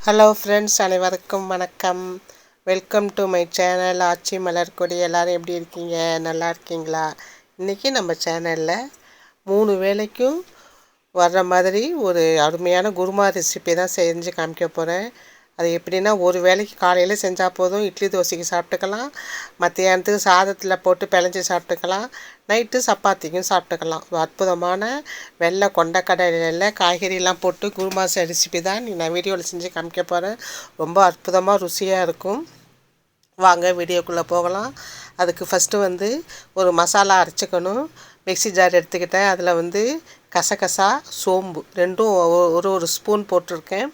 Hello friends, அனைவருக்கும் வணக்கம். Welcome to my channel ஆச்சி மலர்கொடி. எல்லோரும் எப்படி இருக்கீங்க? நல்லா இருக்கீங்களா? இன்றைக்கி நம்ம சேனலில் 3 வேளைக்கும் வர்ற மாதிரி ஒரு அருமையான குருமா ரெசிபி தான் செஞ்சு காமிக்க போகிறேன். அது எப்படின்னா, ஒரு வேளைக்கு காலையில் செஞ்சால் போதும். இட்லி தோசைக்கு சாப்பிட்டுக்கலாம், மத்தியானத்துக்கு சாதத்தில் போட்டு பிழைஞ்சி சாப்பிட்டுக்கலாம், நைட்டு சப்பாத்திக்கும் சாப்பிட்டுக்கலாம். ஒரு அற்புதமான வெள்ளை கொண்டக்கடலையில் காய்கறிலாம் போட்டு குருமா ரெசிபி தான் நான் வீடியோவில் செஞ்சு காமிக்க போகிறேன். ரொம்ப அற்புதமாக ருசியாக இருக்கும். வாங்க வீடியோக்குள்ளே போகலாம். அதுக்கு ஃபஸ்ட்டு ஒரு மசாலா அரைச்சிக்கணும். மிக்ஸி ஜார் எடுத்துக்கிட்டேன். அதில் கசகசா, சோம்பு ரெண்டும் ஒரு ஸ்பூன் போட்டிருக்கேன்.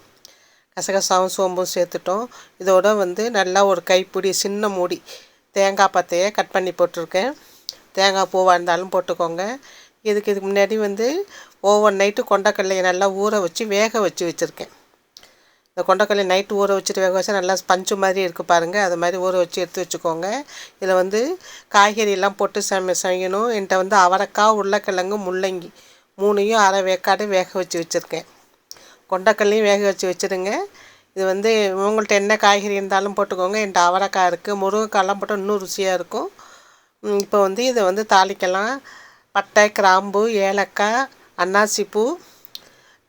கசகசாவும் சோம்பும் சேர்த்துட்டோம். இதோட நல்லா ஒரு கைப்பிடி சின்ன மூடி தேங்காய் பத்தையை கட் பண்ணி போட்டிருக்கேன். தேங்காய் பூவாக இருந்தாலும் போட்டுக்கோங்க. இதுக்கு முன்னாடி ஓவர் நைட்டு கொண்டக்கடலையை நல்லா ஊற வச்சு வேக வச்சுருக்கேன். இந்த கொண்டக்கடலை நைட்டு ஊற வச்சுட்டு வேக வச்சா நல்லா பஞ்சு மாதிரி இருக்குது பாருங்கள். அது மாதிரி ஊற வச்சு எடுத்து வச்சுக்கோங்க. இதில் காய்கறியெல்லாம் போட்டு செய்யணும். என்கிட்ட அவரைக்காய், உருளைக்கிழங்கு, முள்ளங்கி 3யும் அரை வேக்காடு வேக வச்சுருக்கேன். கொண்டக்கடலையும் வேக வச்சு வச்சுருங்க. இது உங்கள்கிட்ட என்ன காய்கறி இருந்தாலும் போட்டுக்கோங்க. என்கிட்ட அவரைக்காய் இருக்குது. முருங்கைக்காயெல்லாம் போட்டால் இன்னும் ருசியாக இருக்கும். இப்போ இதை தாளிக்கலாம். பட்டை, கிராம்பு, ஏலக்காய், அன்னாசிப்பூ,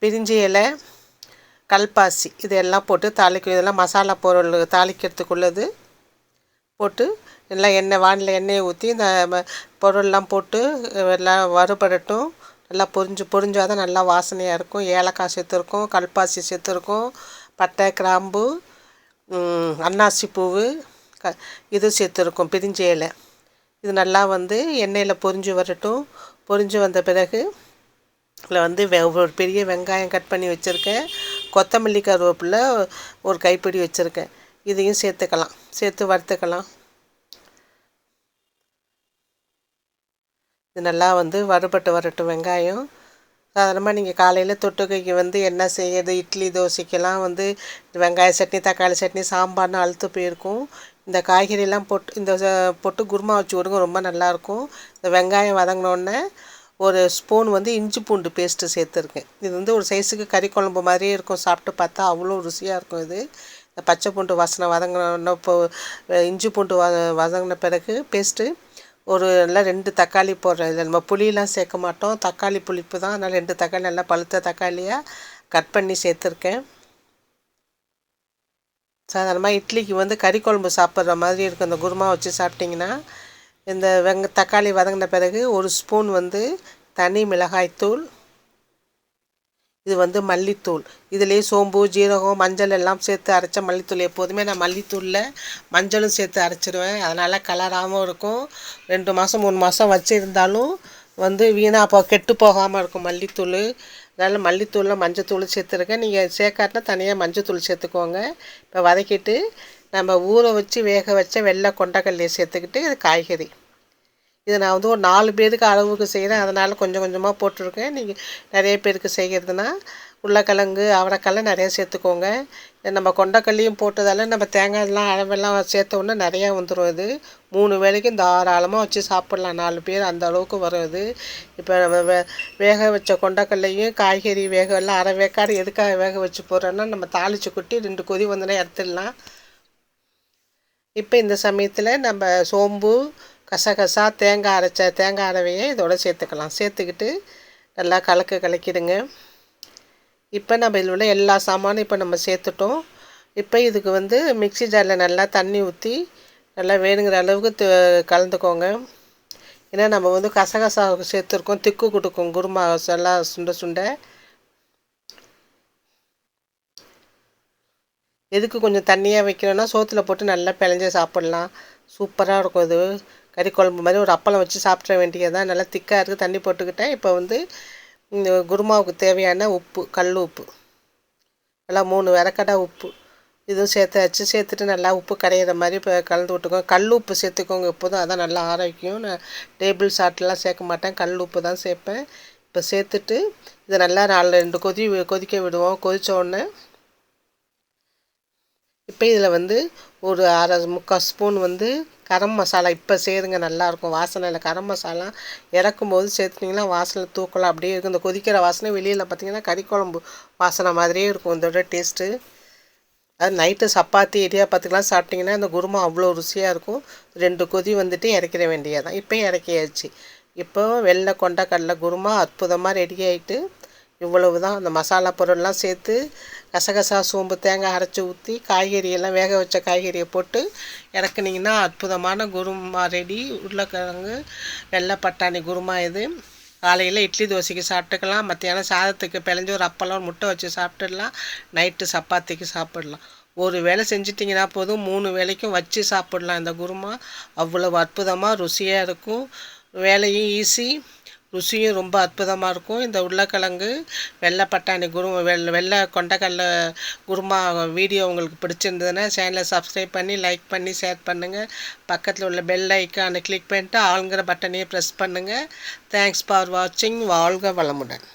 பிரிஞ்சி இலை, கல்பாசி இதெல்லாம் போட்டு தாளிக்கும். இதெல்லாம் மசாலா பொருள் தாளிக்கிறதுக்குள்ளது போட்டு எல்லாம் வானிலை எண்ணெயை ஊற்றி இந்த பொருள்லாம் போட்டு எல்லாம் வறுபடட்டும். நல்லா பொரிஞ்சால் தான் நல்லா வாசனையாக இருக்கும். ஏலக்காய் சேர்த்துருக்கோம், கல்பாசி சேர்த்துருக்கோம், பட்டை, கிராம்பு, அன்னாசி பூவு இது சேர்த்துருக்கோம், பிரிஞ்சி இலை. இது நல்லா எண்ணெயில் பொரிஞ்சு வரட்டும். பொரிஞ்சு வந்த பிறகு இதில் ஒரு பெரிய வெங்காயம் கட் பண்ணி வச்சுருக்கேன். கொத்தமல்லி, கருவேப்பிலை ஒரு கைப்பிடி வச்சுருக்கேன். இதையும் சேர்த்து வறுத்துக்கலாம். இது நல்லா வறுபட்டு வரட்டும் வெங்காயம். சாதாரணமாக நீங்கள் காலையில் தொட்டுக்கைக்கு என்ன செய்யறது, இட்லி தோசைக்கெல்லாம் வெங்காய சட்னி, தக்காளி சட்னி, சாம்பார்னு அழுத்து போயிருக்கும். இந்த காய்கறியெல்லாம் போட்டு குருமா வச்சு விடுங்க, ரொம்ப நல்லாயிருக்கும். இந்த வெங்காயம் வதங்கினோடனே ஒரு ஸ்பூன் இஞ்சி பூண்டு பேஸ்ட்டு சேர்த்துருக்கேன். இது ஒரு சைஸுக்கு கறி குழம்பு மாதிரியே இருக்கும். சாப்பிட்டு பார்த்தா அவ்வளோ ருசியாக இருக்கும். இது இந்த பச்சை பூண்டு வாசனை வதங்கினோடனே இப்போ இஞ்சி பூண்டு வதங்கின பிறகு பேஸ்ட்டு நல்லா 2 தக்காளி போடுறேன். இதில் நம்ம புளியெலாம் சேர்க்க மாட்டோம், தக்காளி புளிப்பு தான். அதனால் 2 தக்காளி நல்லா பழுத்த தக்காளியாக கட் பண்ணி சேர்த்துருக்கேன். சாதாரணமாக இட்லிக்கு கறி குழம்பு சாப்பிட்ற மாதிரி இருக்கும். இந்த குருமா வச்சு சாப்பிட்டிங்கன்னா. இந்த தக்காளி வதங்கின பிறகு ஒரு ஸ்பூன் தனி மிளகாய்த்தூள், இது மல்லித்தூள். இதுலேயே சோம்பு, ஜீரகம், மஞ்சள் எல்லாம் சேர்த்து அரைச்ச மல்லித்தூள். எப்போதுமே நான் மல்லித்தூளில் மஞ்சளும் சேர்த்து அரைச்சிடுவேன். அதனால் கலராகவும் இருக்கும். 2 மாதம் 3 மாதம் வச்சுருந்தாலும் வீணாக கெட்டு போகாமல் இருக்கும் மல்லித்தூள். அதனால் மல்லித்தூளில் மஞ்சத்தூள் சேர்த்துருக்கேன். நீங்கள் சேர்க்காட்டினா தனியாக மஞ்சத்தூள் சேர்த்துக்கோங்க. இப்போ வதக்கிட்டு நம்ம ஊற வச்சு வேக வச்ச வெள்ளை கொண்டக்கடலையை சேர்த்துக்கிட்டு இது காய்கறி. இதை நான் ஒரு 4 பேருக்கு அளவுக்கு செய்கிறேன். அதனால் கொஞ்சம் கொஞ்சமாக போட்டிருக்கேன். நீங்கள் நிறைய பேருக்கு செய்கிறதுனா உருளைக்கிழங்கு, அவரைக்காயெல்லாம் நிறையா சேர்த்துக்கோங்க. நம்ம கொண்டக்கடலையும் போட்டதால் நம்ம தேங்காயெல்லாம் அளவெல்லாம் சேர்த்தோன்னா நிறையா வந்துடும். இது 3 வேளைக்கும் தாராளமாக வச்சு சாப்பிட்லாம். 4 பேர் அந்த அளவுக்கு வரும். இது இப்போ நம்ம வேக வச்ச கொண்டக்கடலையும் காய்கறி எல்லாம் அரை வேக்காடு எதுக்காக வேக வச்சு போடுறோன்னா, நம்ம தாளித்து கொட்டி 2 கொதி வந்தோடனே எடுத்துடலாம். இப்போ இந்த சமயத்தில் நம்ம சோம்பு, கசகசா, தேங்காய் அரவையை இதோட சேர்த்துக்கலாம். சேர்த்துக்கிட்டு நல்லா கலக்கிடுங்க. இப்போ நம்ம இதில் உள்ள எல்லா சாமானும் இப்போ நம்ம சேர்த்துட்டோம். இப்போ இதுக்கு மிக்ஸி ஜாரில் நல்லா தண்ணி ஊற்றி நல்லா வேணுங்கிற அளவுக்கு கலந்துக்கோங்க. ஏன்னா நம்ம கசகசா சேர்த்துருக்கோம், திக்கு கொடுக்கும் குருமா எல்லாம் சுண்ட. எதுக்கு கொஞ்சம் தண்ணியாக வைக்கணும்னா சோத்தில் போட்டு நல்லா பிழைஞ்சி சாப்பிட்லாம். சூப்பராக இருக்கும். இது கறி குழம்பு மாதிரி ஒரு அப்பளம் வச்சு சாப்பிட்ற வேண்டியதான். நல்லா திக்காக இருக்குது. தண்ணி போட்டுக்கிட்டேன். இப்போ இந்த குருமாவுக்கு தேவையான உப்பு, கல் உப்பு, நல்லா 3 விரக்கடா உப்பு இதுவும் சேர்த்துட்டு நல்லா உப்பு கரையிற மாதிரி இப்போ கலந்து விட்டுக்கோங்க. கல் உப்பு சேர்த்துக்கோங்க எப்போதும், அதான் நல்லா ஆரோக்கியம். நான் டேபிள் சால்ட்லாம் சேர்க்க மாட்டேன், கல் உப்பு தான் சேர்ப்பேன். இப்போ சேர்த்துட்டு இதை நல்லா 2 கொதிக்க விடுவோம். கொதித்த உடனே இப்போ இதில் ஒரு முக்கால் ஸ்பூன் கரம் மசாலா இப்போ சேருங்க, நல்லாயிருக்கும் வாசனையில். கரம் மசாலா இறக்கும்போது சேர்த்துட்டிங்கன்னா வாசனை தூக்கலாம், அப்படியே இருக்கும். இந்த கொதிக்கிற வாசனை வெளியில் பார்த்திங்கன்னா கறி குழம்பு வாசனை மாதிரியே இருக்கும் இதோட டேஸ்ட்டு. அது நைட்டு சப்பாத்தி இடியாப்பத்துக்கெலாம் சாப்பிட்டிங்கன்னா அந்த குருமா அவ்வளோ ருசியாக இருக்கும். 2 கொதி வந்துட்டு இறக்கிற வேண்டியதான். இப்போயும் இறக்கியாச்சு. இப்போ வெள்ளை கொண்டக்கடலை குருமா அற்புதமாக ரெடி ஆகிட்டு, இவ்வளவு தான். அந்த மசாலா பொருள்லாம் சேர்த்து கசகசா சோம்பு தேங்காய் அரைச்சி ஊற்றி காய்கறியெல்லாம் வேக வச்ச காய்கறியை போட்டு இறக்குனிங்கன்னா அற்புதமான குருமா ரெடி. உருளைக்கிழங்கு வெள்ளை பட்டாணி குருமா இது. காலையில் இட்லி தோசைக்கு சாப்பிட்டுக்கலாம், மத்தியானம் சாதத்துக்கு பிழைஞ்சி ஒரு அப்பளம் முட்டை வச்சு சாப்பிட்டுடலாம், நைட்டு சப்பாத்திக்கு சாப்பிடலாம். ஒரு வேளை செஞ்சிட்டிங்கன்னா போதும், 3 வேளைக்கும் வச்சு சாப்பிடலாம். இந்த குருமா அவ்வளவு அற்புதமாக ருசியாக இருக்கும். வேலையும் ஈஸி, ருசியும் ரொம்ப அற்புதமாக இருக்கும். இந்த உருளைக்கிழங்கு வெள்ளை பட்டாணி வெள்ளை கொண்டக்கடலை குருமா வீடியோ உங்களுக்கு பிடிச்சிருந்ததுன்னா சேனலை சப்ஸ்கிரைப் பண்ணி லைக் பண்ணி ஷேர் பண்ணுங்கள். பக்கத்தில் உள்ள பெல் ஐக்கானை கிளிக் பண்ணிட்டு ஆளுங்கிற பட்டனையே ப்ரெஸ் பண்ணுங்கள். தேங்க்ஸ் ஃபார் வாட்சிங். வாழ்க வளமுடன்.